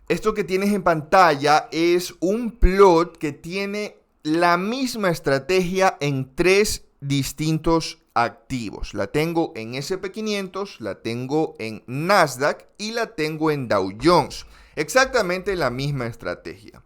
Esto que tienes en pantalla es un plot que tiene la misma estrategia en tres distintos activos. La tengo en SP500, la tengo en Nasdaq y la tengo en Dow Jones. Exactamente la misma estrategia.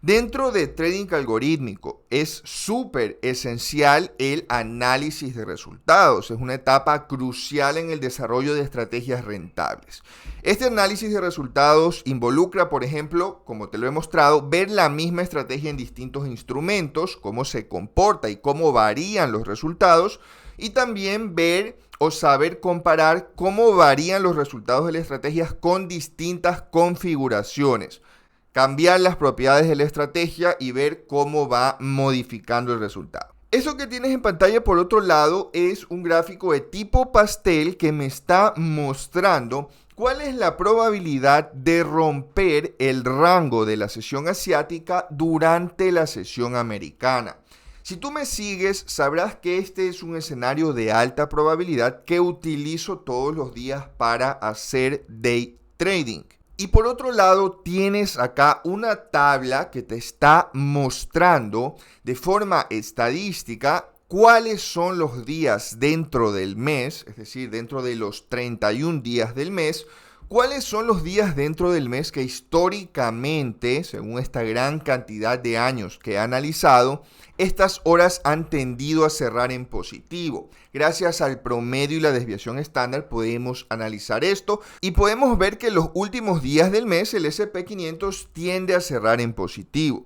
Dentro de trading algorítmico es súper esencial el análisis de resultados. Es una etapa crucial en el desarrollo de estrategias rentables. Este análisis de resultados involucra, por ejemplo, como te lo he mostrado, ver la misma estrategia en distintos instrumentos, cómo se comporta y cómo varían los resultados, y también ver o saber comparar cómo varían los resultados de las estrategias con distintas configuraciones. Cambiar las propiedades de la estrategia y ver cómo va modificando el resultado. Eso que tienes en pantalla, por otro lado, es un gráfico de tipo pastel que me está mostrando cuál es la probabilidad de romper el rango de la sesión asiática durante la sesión americana. Si tú me sigues, sabrás que este es un escenario de alta probabilidad que utilizo todos los días para hacer day trading. Y por otro lado, tienes acá una tabla que te está mostrando de forma estadística cuáles son los días dentro del mes, es decir, dentro de los 31 días del mes, cuáles son los días dentro del mes que históricamente, según esta gran cantidad de años que he analizado, estas horas han tendido a cerrar en positivo. Gracias al promedio y la desviación estándar podemos analizar esto y podemos ver que en los últimos días del mes el SP500 tiende a cerrar en positivo.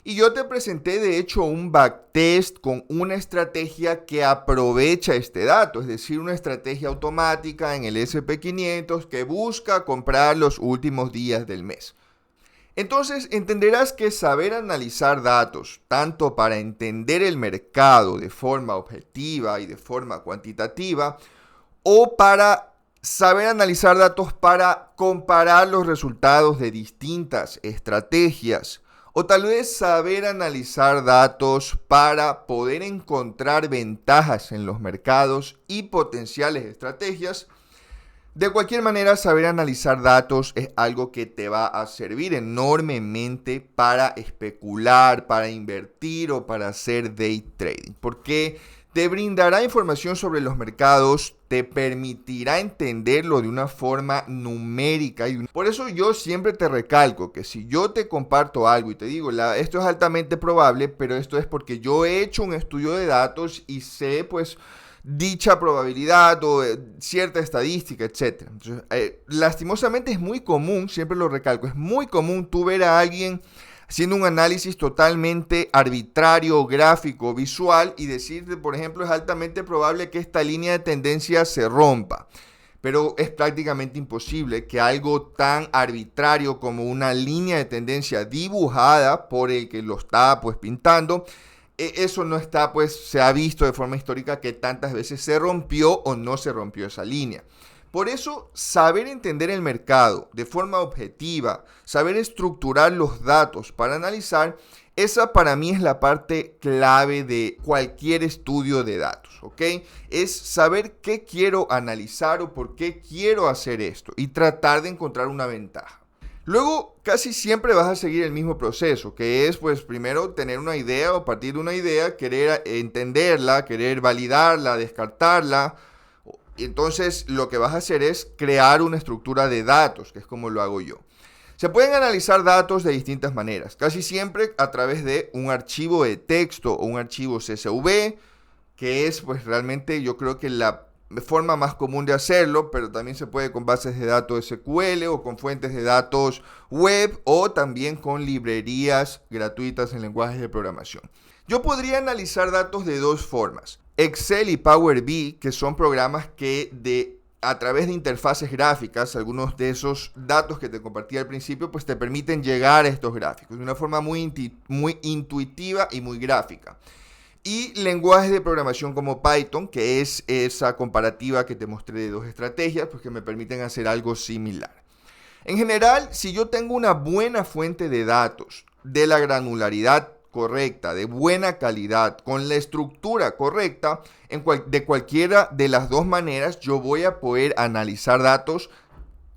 Y yo te presenté de hecho un backtest con una estrategia que aprovecha este dato, es decir, una estrategia automática en el SP500 que busca comprar los últimos días del mes. Entonces entenderás que saber analizar datos, tanto para entender el mercado de forma objetiva y de forma cuantitativa, o para saber analizar datos para comparar los resultados de distintas estrategias, o tal vez saber analizar datos para poder encontrar ventajas en los mercados y potenciales estrategias. De cualquier manera, saber analizar datos es algo que te va a servir enormemente para especular, para invertir o para hacer day trading, porque te brindará información sobre los mercados, te permitirá entenderlo de una forma numérica. Por eso yo siempre te recalco que si yo te comparto algo y te digo, esto es altamente probable, pero esto es porque yo he hecho un estudio de datos y sé pues dicha probabilidad o cierta estadística, etc. Entonces, lastimosamente es muy común, siempre lo recalco, es muy común tú ver a alguien haciendo un análisis totalmente arbitrario, gráfico, visual y decirte, por ejemplo, es altamente probable que esta línea de tendencia se rompa. Pero es prácticamente imposible que algo tan arbitrario como una línea de tendencia dibujada por el que lo está pues pintando, eso no está, pues se ha visto de forma histórica que tantas veces se rompió o no se rompió esa línea. Por eso, saber entender el mercado de forma objetiva, saber estructurar los datos para analizar, esa para mí es la parte clave de cualquier estudio de datos, ¿ok? Es saber qué quiero analizar o por qué quiero hacer esto y tratar de encontrar una ventaja. Luego, casi siempre vas a seguir el mismo proceso, que es, pues, primero tener una idea o partir de una idea, querer entenderla, querer validarla, descartarla. Entonces, lo que vas a hacer es crear una estructura de datos, que es como lo hago yo. Se pueden analizar datos de distintas maneras, casi siempre a través de un archivo de texto o un archivo CSV, que es, pues, realmente yo creo que la forma más común de hacerlo, pero también se puede con bases de datos SQL o con fuentes de datos web o también con librerías gratuitas en lenguajes de programación. Yo podría analizar datos de dos formas. Excel y Power BI, que son programas que a través de interfaces gráficas, algunos de esos datos que te compartí al principio, pues te permiten llegar a estos gráficos de una forma muy intuitiva y muy gráfica. Y lenguajes de programación como Python, que es esa comparativa que te mostré de dos estrategias, pues que me permiten hacer algo similar. En general, si yo tengo una buena fuente de datos, de la granularidad correcta, de buena calidad, con la estructura correcta, de cualquiera de las dos maneras, yo voy a poder analizar datos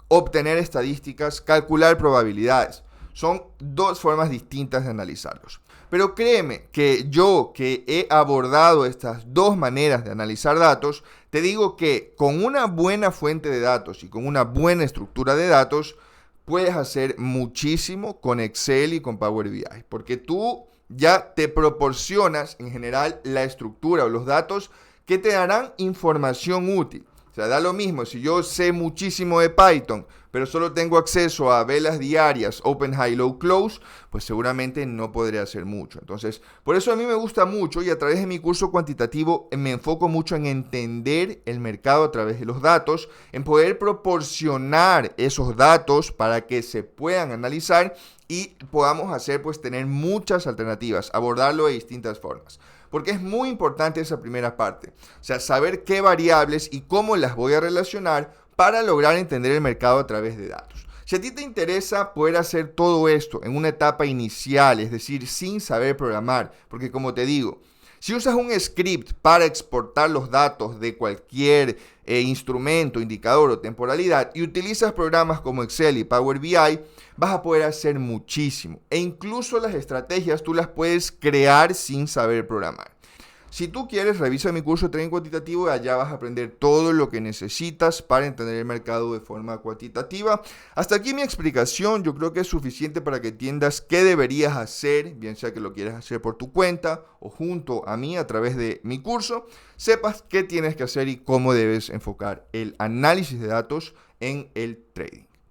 obtener estadísticas, calcular probabilidades. Son dos formas distintas de analizarlos. Pero créeme que yo, que he abordado estas dos maneras de analizar datos, te digo que con una buena fuente de datos y con una buena estructura de datos, puedes hacer muchísimo con Excel y con Power BI, porque tú ya te proporcionas en general la estructura o los datos que te darán información útil. O sea, da lo mismo si yo sé muchísimo de Python, pero solo tengo acceso a velas diarias, open, high, low, close, pues seguramente no podré hacer mucho. Entonces, por eso a mí me gusta mucho y a través de mi curso cuantitativo me enfoco mucho en entender el mercado a través de los datos, en poder proporcionar esos datos para que se puedan analizar y podamos hacer, pues, tener muchas alternativas, abordarlo de distintas formas. Porque es muy importante esa primera parte. O sea, saber qué variables y cómo las voy a relacionar para lograr entender el mercado a través de datos. Si a ti te interesa poder hacer todo esto en una etapa inicial, es decir, sin saber programar, porque como te digo, si usas un script para exportar los datos de cualquier instrumento, indicador o temporalidad y utilizas programas como Excel y Power BI, vas a poder hacer muchísimo. E incluso las estrategias tú las puedes crear sin saber programar. Si tú quieres, revisa mi curso de Trading Cuantitativo y allá vas a aprender todo lo que necesitas para entender el mercado de forma cuantitativa. Hasta aquí mi explicación. Yo creo que es suficiente para que entiendas qué deberías hacer, bien sea que lo quieras hacer por tu cuenta o junto a mí a través de mi curso. Sepas qué tienes que hacer y cómo debes enfocar el análisis de datos en el trading.